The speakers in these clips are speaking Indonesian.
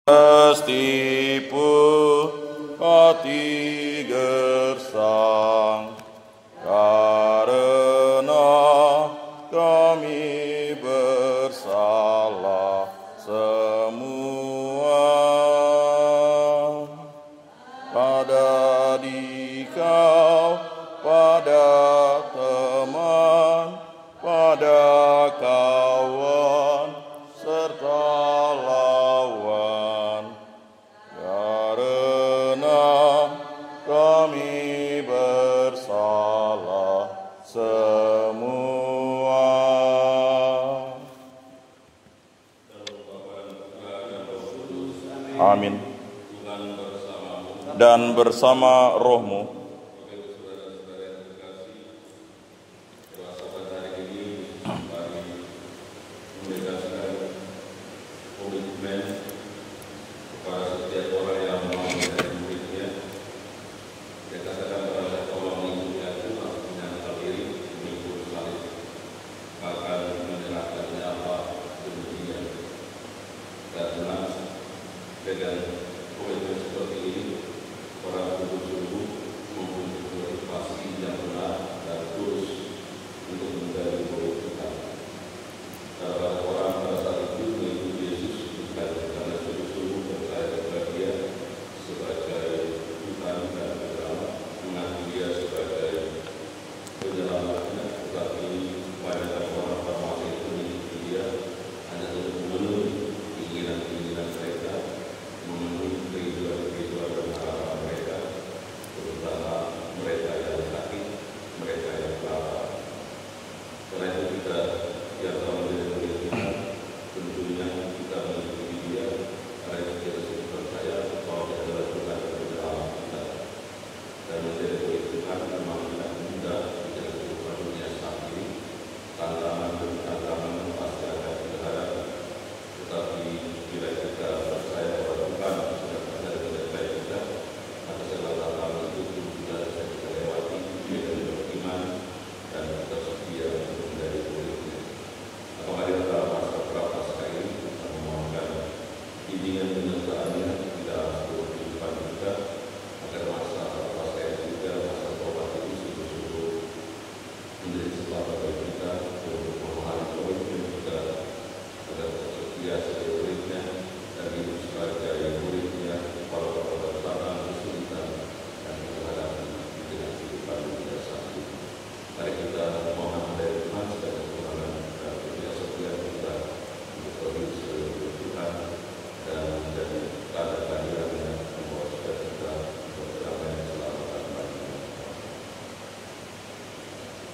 Mestipu hati gersang karena kami bersalah semua. Pada dikau, pada teman, pada kawan, serta lawan, karena kami bersalah semua. Amin. Dan bersama rohmu,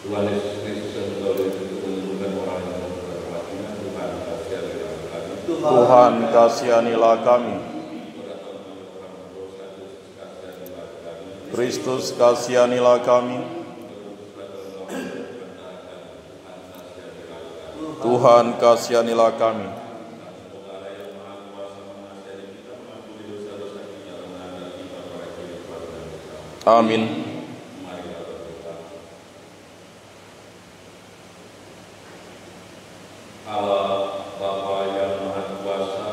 Tuhan Yesus Kristus yang kembali untuk menyembuhkan orang yang terhormatnya, Tuhan kasihanilah kami. Kristus kasihanilah kami. Tuhan kasihanilah kami. Amin. Allah Bapa yang Maha Kuasa,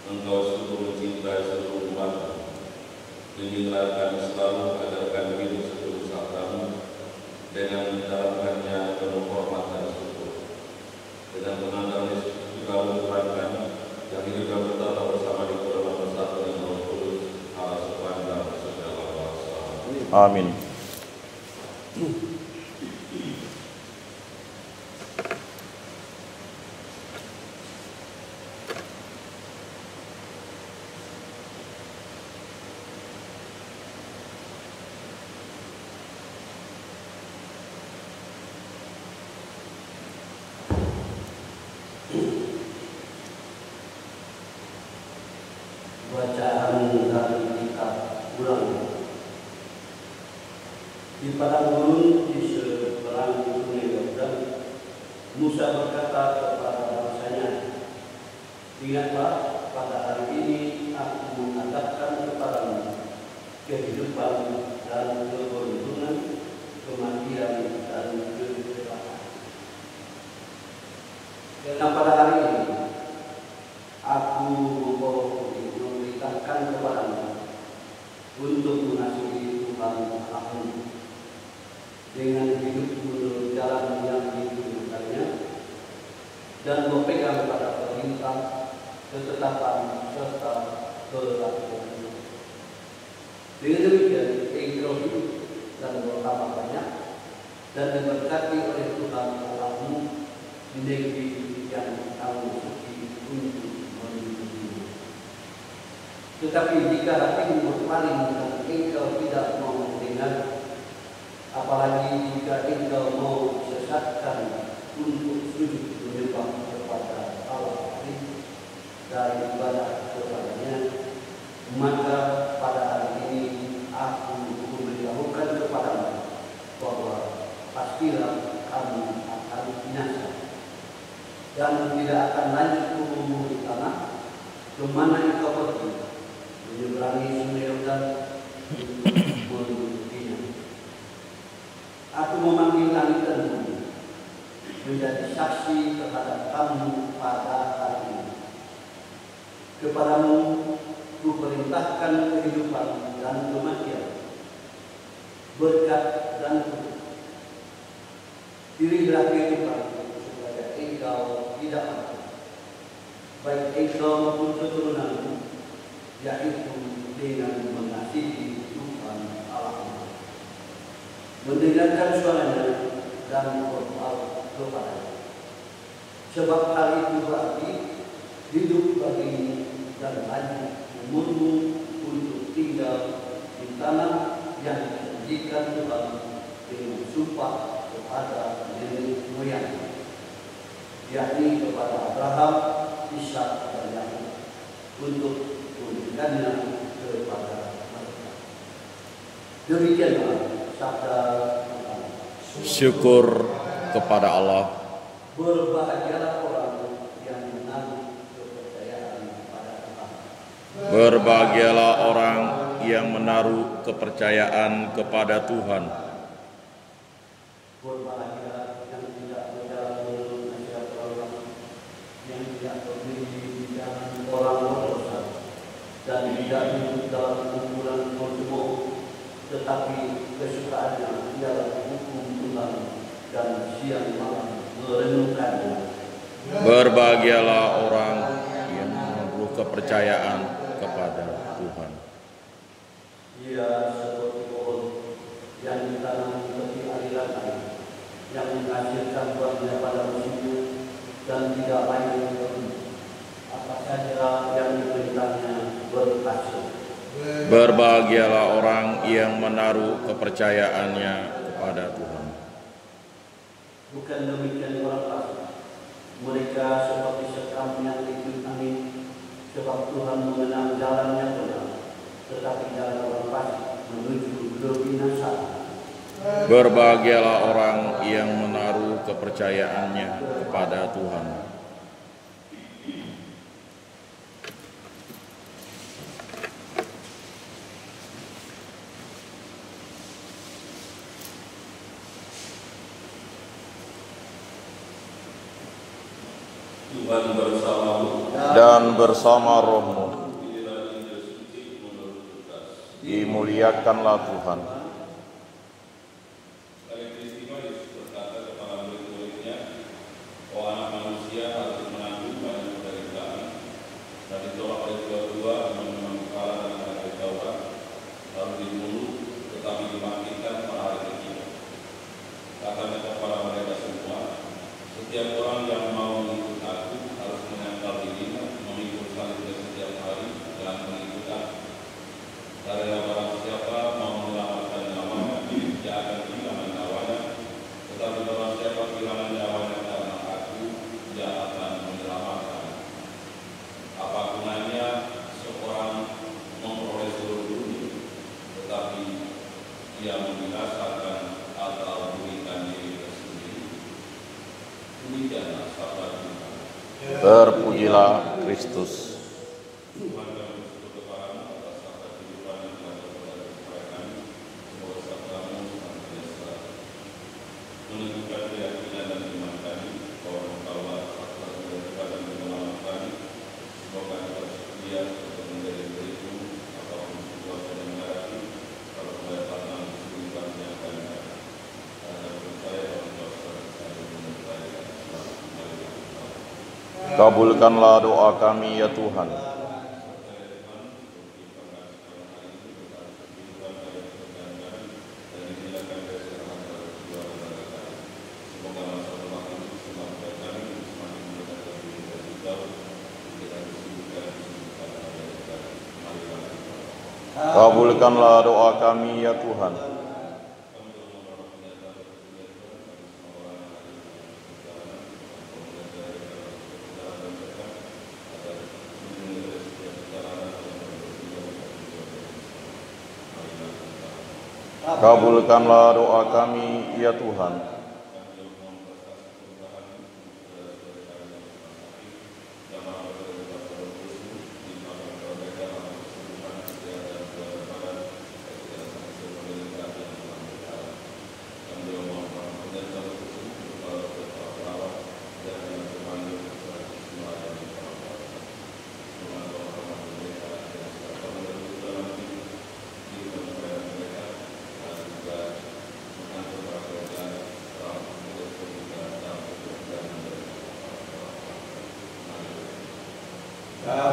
Engkau sungguh mencintai seluruh umat. Bimbinglah kami selalu agar kami hidup seturut sabdamu dengan menjalankannya penuh hormat dan syukur. Dengan menandang Yesus Tuhan kami yang hidup dan bertata bersama di dalam bersatu dan Roh Kudus, Allah sepanjang segala masa. Amin. Bacaan dari kitab Ulang. Di padang gurun di seberang sungai Yordan, Musa berkata kepada bangsanya, "Ingatlah, pada hari ini aku mengatakan kepadamu kehidupan dan keberuntungan, kematian dan kecelakaan. Karena pada hari ini aku membawa untuk mengasihi Tuhan Allahmu dengan hidup menurut jalan yang ditunjukkannya dan berpegang pada perintah, ketetapan serta peraturan. Dengan demikian, engkau hidup dan bertambah banyak dan diberkati oleh Tuhan Allahmu di negeri yang kamu suci untuk melindungimu. Tetapi jika hatimu berpaling dan engkau tidak mau mendengar, apalagi jika engkau mau sesatkan untuk sujud menyembah kepada Allah dari ibadah kepadanya, maka pada hari ini aku memberitahukan kepadamu bahwa pastilah kamu akan binasa dan tidak akan lanjut tumbuh di tanah kemana engkau pergi menyeberangi sungai Yordan menunjukinya. Aku memanggil langit dan bumi menjadi saksi terhadap kamu pada hari ini. Kepadamu ku perintahkan kehidupan dan kematian, berkat dan kutuk. Pilihlah kehidupan supaya engkau tidak mati, baik engkau maupun keturunanmu, yaitu dengan mengasihi Tuhan Allahmu, mendengarkan suaranya dan berdoa kepadanya. Sebab hal itu berarti hidup bagimu dan lanjut umurmu untuk tinggal di tanah yang dijanjikan Tuhan dengan sumpah kepada nenek moyang, yakni kepada Abraham, Ishak dan Yakub, untuk memberikannya kepada mereka. Demikianlah sabda Tuhan. Syukur kepada Allah. Berbahagialah orang yang menaruh kepercayaan pada Tuhan. Berbahagialah orang yang menaruh kepercayaan kepada Tuhan. Berbahagia yang tidak berjalan menurut nasihat orang, yang tidak berdiri di jalan orang berdosa, dan tidak duduk dalam kumpulan pembohong, tetapi kesukaannya ialah hukum Tuhan dan siang malam merenungkannya. Berbahagialah orang yang menaruh kepercayaan kepada Tuhan. Ia seperti pohon yang ditanam tepi aliran air, yang menghasilkan buahnya pada musimnya dan tidak lain berhenti. Apa saja yang diperintahnya berhasil. Berbahagialah orang yang menaruh kepercayaannya kepada Tuhan. Bukan demikian orang fasik. Mereka seperti sekam yang ditiup angin, sebab Tuhan mengenal jalan yang benar, tetapi jalan orang fasik menuju kebinasaan. Berbahagialah orang yang menaruh kepercayaannya kepada Tuhan. Tuhan bersamamu Dan bersama rohmu, dimuliakanlah Tuhan. Kali peristiwa Yesus berkata kepada murid-muridnya, "Oh anak manusia harus menanggung banyak penderitaan dan ditolak oleh kedua-dua teman-teman kepala dan ahli Taurat, lalu dibunuh, tetapi dibangkitkan pada hari ketiga." Katanya kepada mereka semua, "Setiap orang yang mau mengikut aku harus menyangkal dirinya, memikul salibnya setiap hari dan mengikut aku. Karena barang siapa mau menyelamatkan nyawanya, dia akan kehilangan nyawanya. Tetapi barang siapa kehilangan nyawanya karena aku, dia akan menyelamatkan. Apa gunanya seorang memperoleh seluruh dunia, tetapi dia membinasakan atau merugikan diri sendiri?" Demikianlah sabda Tuhan. Terpujilah Kristus. Tuhan kami bersyukur kepadamu atas sabda kehidupan yang telah terjadi kepada kami. Semoga sabdamu senantiasa menunjukkan keyakinan dan iman kami bahwa Engkaulah satu-satunya Tuhan dan penyelamat kami. Semoga kita bersedia untuk menjadi beriku atau berkuasa dan darah Kabulkanlah doa kami ya Tuhan. Kabulkanlah doa kami ya Tuhan. Kabulkanlah doa kami ya Tuhan.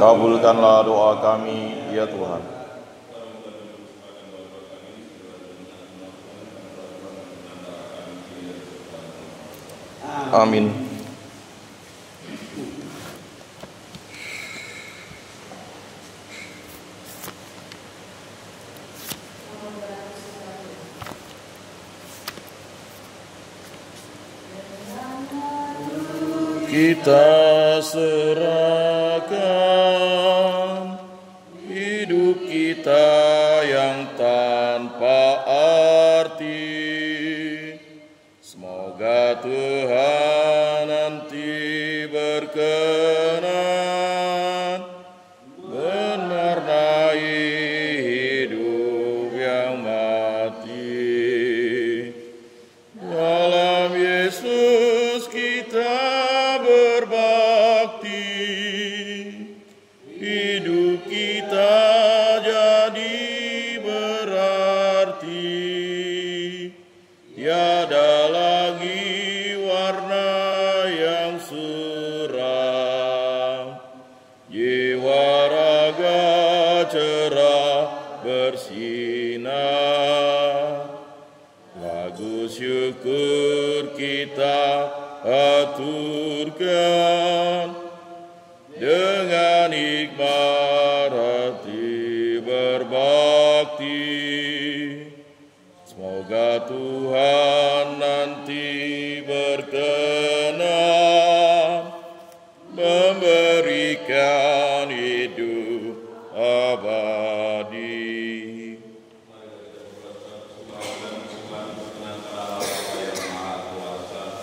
Kabulkanlah doa kami ya Tuhan. Amin. Kita serahkan hidup kita yang tanpa arti. Semoga Tuhan nanti berkenan mewarnai hidup yang mati. Dalam Yesus kita berbakti, hidup kita jadi berarti. Tiada lagi warna yang suram, jiwa raga cerah bersinar. Lagu syukur kita aturkan dengan hikmat hati berbakti. Semoga Tuhan nanti berkenan memberikan hidup abadi.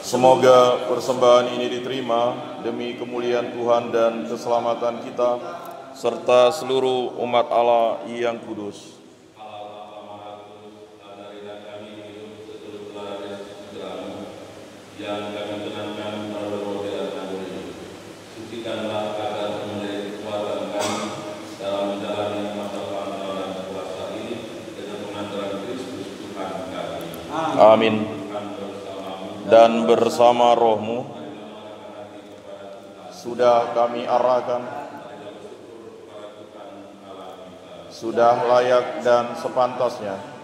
Semoga persembahan ini diterima demi kemuliaan Tuhan dan keselamatan kita, serta seluruh umat Allah yang kudus. Yang kami kenangkan pada roh dan naguri. Sucikanlah agar menjadi kekuatan kami dalam menjalani masa pantauan puasa ini dengan pengantaran Kristus Tuhan kami. Amin. Dan bersama rohmu sudah kami arahkan, sudah layak dan sepantasnya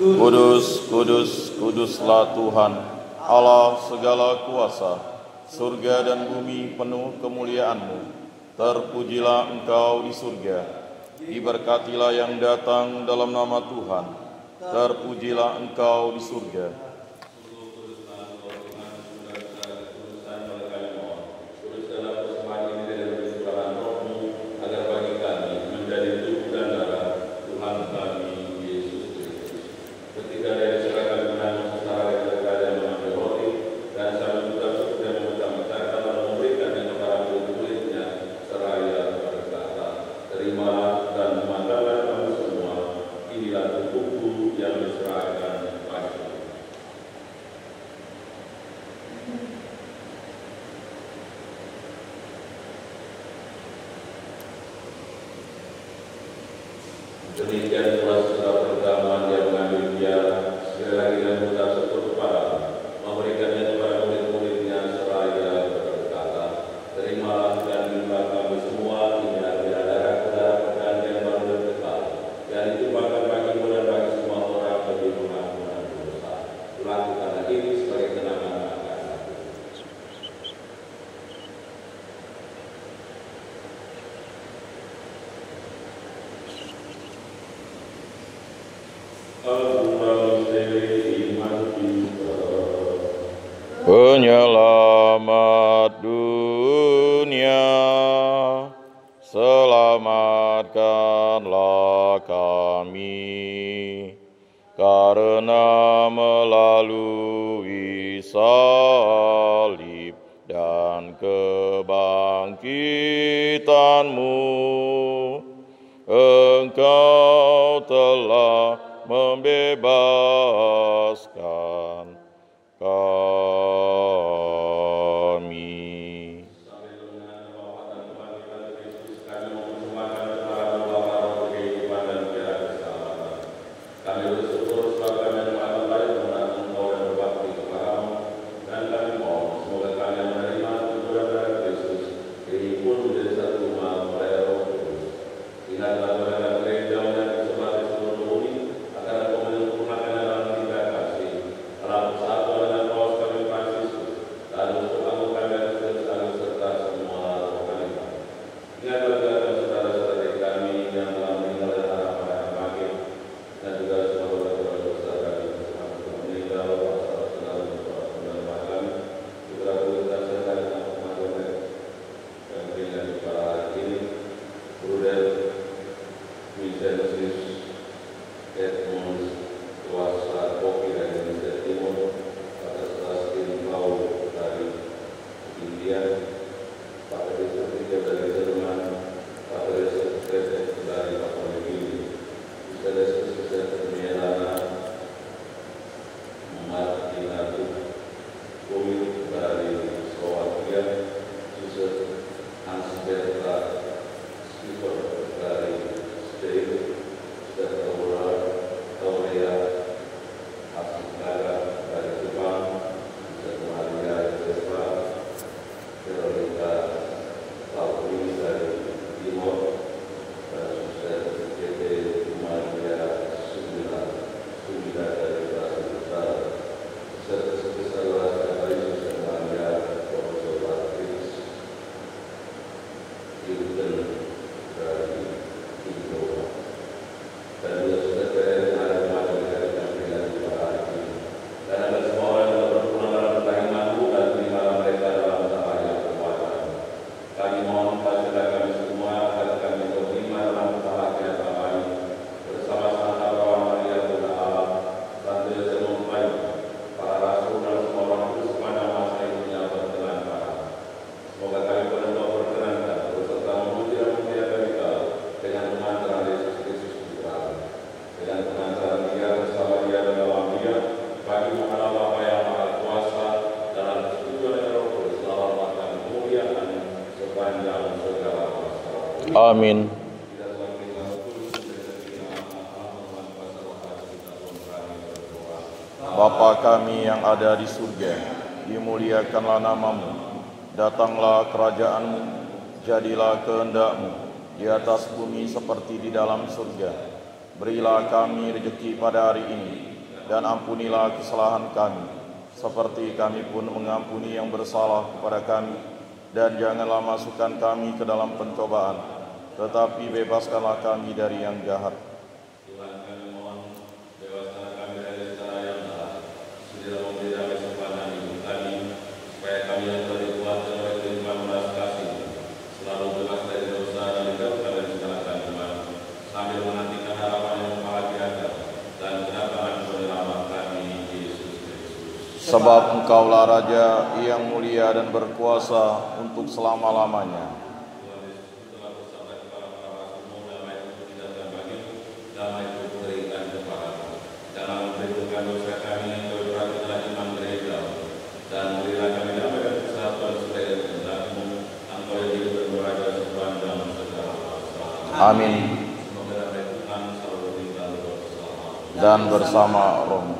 Kudus, kudus, kuduslah Tuhan, Allah segala kuasa, surga dan bumi penuh kemuliaan-Mu. Terpujilah Engkau di surga, diberkatilah yang datang dalam nama Tuhan. terpujilah Engkau di surga. Demikian pula setelah perjamuan dia mengambil piala, sekali lagi dia mengucap syukur kepadamu, memberikannya kepada murid-muridnya seraya berkata, terimalah dan minumlah kami semua, inilah darah perjanjian baru dan kekal, yang ditumpahkan bagimu dan bagi semua orang bagi pengampunan dosa. Lakukanlah ini sebagai kenangan akan aku. Penyelamat dunia, selamatkanlah kami, karena melalui salib dan kebangkitan-Mu, Engkau telah membebaskan kami. Kami bersyukur sebab kami menemukan baik mengenal Engkau dan berbakti kepadamu, dan kami mohon semoga kami menerima tubuh dan darah Kristus dihimpun menjadi satu umat oleh Roh Kudus. Ingatlah kepada gereja yang tersebar di seluruh bumi, agar Engkau menyempurnakan dalam tiga kasih, dalam persatuan dengan Paus kami Fransiskus, dan untuk anggota dan saling serta semua rohaniwan. Ingatlah kepada saudara-saudara kami yang telah meninggal dan harapan akan bangkit, dan juga semua dosa kami bersama meninggal pasal saudara kami segera berlintas serta dengan kemajuan dan berikan kepada hari ini Bruder Vincenzius Edmunds kuasa kopi dari Indonesia Timur, Pak Selastin Paul dari India, Pak Rizky dari Jerman, Pak Rizky dari Papua New Guinea, Rizky Melana Martinatu Kumit dari Slovakia, Suset Ansberta Skipper dari Spain, Taurea Asikara dari Jepang, Maria Vespa, Veronica Lauri dari Timor, dan Suster JT Maria Sumida dari Brazil Utara, serta sebesar dari Suster Maria Profesor Patrick Hilton dari Indo, dan juga sudah ada kemajuan dari pilihan pada hari ini. Dan ada semua orang yang berpulang dalam imanmu dan terimalah mereka dalam cahaya kekuatan. Kami mohon kasihlah kami semua agar kami terima dalam kebahagiaan kami bersama Santa Perawan Maria Bunda Allah, Santo Yosef Mempelai, para rasul dan semua orang kudus sepanjang masa hidupnya berkenan pada. Semoga kami benar-benar berkenankan berserta memuji dan memuliakan Engkau dengan pengantaran Yesus Kristus Putra, dengan pengantaran Dia bersama Dia dan dalam Dia, bagi Allah Bapa yang Maha Kuasa, dalam persekutuan dengan Roh Kudus, selama dan kemuliaan sepanjang segala masa. Amin. Kita selalu kita kudus, kita Allah, kuasa Bapa kita pun kami berdoa. Bapa kami yang ada di surga, dimuliakanlah nama-Mu, datanglah kerajaan-Mu, jadilah kehendak-Mu di atas bumi seperti di dalam surga. Berilah kami rezeki pada hari ini, dan ampunilah kesalahan kami, seperti kami pun mengampuni yang bersalah kepada kami. Dan janganlah masukkan kami ke dalam pencobaan, tetapi bebaskanlah kami dari yang jahat. Tuhan kami mohon, bebaskan Sebab Engkaulah Raja yang mulia dan berkuasa untuk selama-lamanya. Amin. Dan bersama rohmu.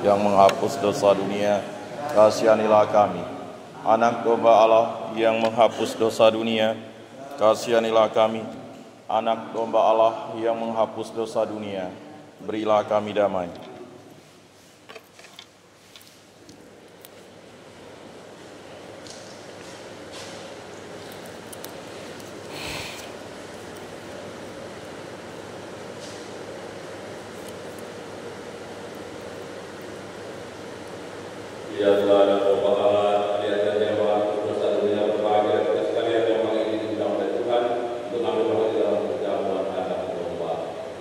Yang menghapus dosa dunia, kasihanilah kami. Anak domba Allah yang menghapus dosa dunia, kasihanilah kami. Anak domba Allah yang menghapus dosa dunia, berilah kami damai.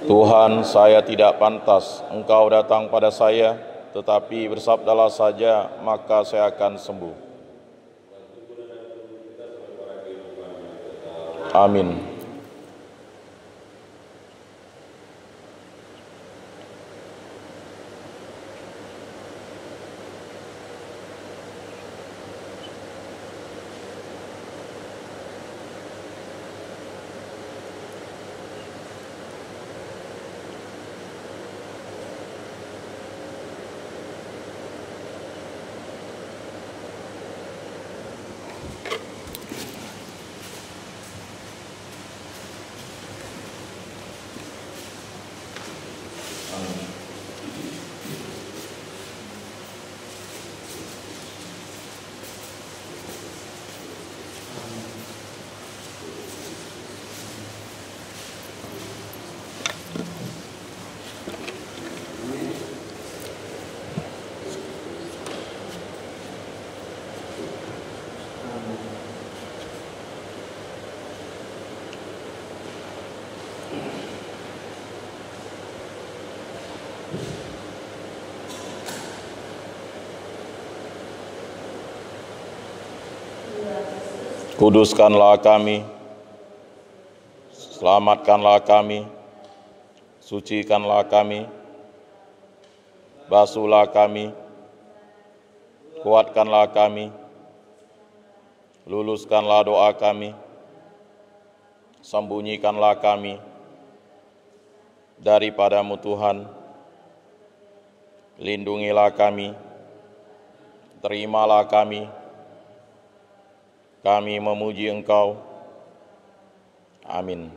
Tuhan, saya tidak pantas Engkau datang pada saya, tetapi bersabdalah saja, maka saya akan sembuh. Amin. Kuduskanlah kami, selamatkanlah kami, sucikanlah kami, basuhlah kami, kuatkanlah kami, luluskanlah doa kami, sembunyikanlah kami daripadamu Tuhan, lindungilah kami, terimalah kami memuji Engkau. Amin.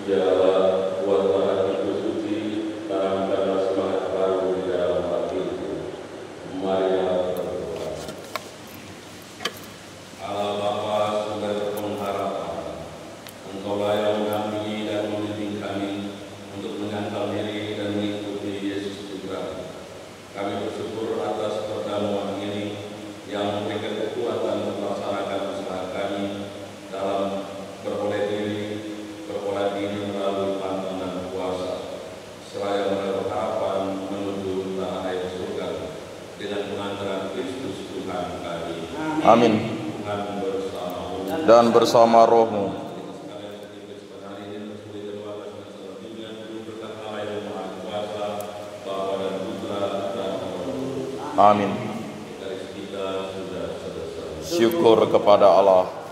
Ya Allah, buatlah hatiku suci, tanamkanlah semangat baru di dalam hatiku. Marilah berdoa. Allah Bapa, sumber pengharapan, Engkaulah yang mendampingi dan membimbing kami untuk menyangkal diri dan mengikuti Yesus Tuhan. Kami bersyukur atas pertemuan ini yang memberikan kekuatan untuk melaksanakan usaha kami dalam beroleh diri melalui pantang dan puasa, seraya menaruh harapan menuju tanah air surga dengan pengantaran Kristus Tuhan kami. Amin. Tuhan bersamamu Dan bersama rohmu. Amin. Syukur kepada Allah.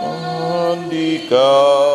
mandikan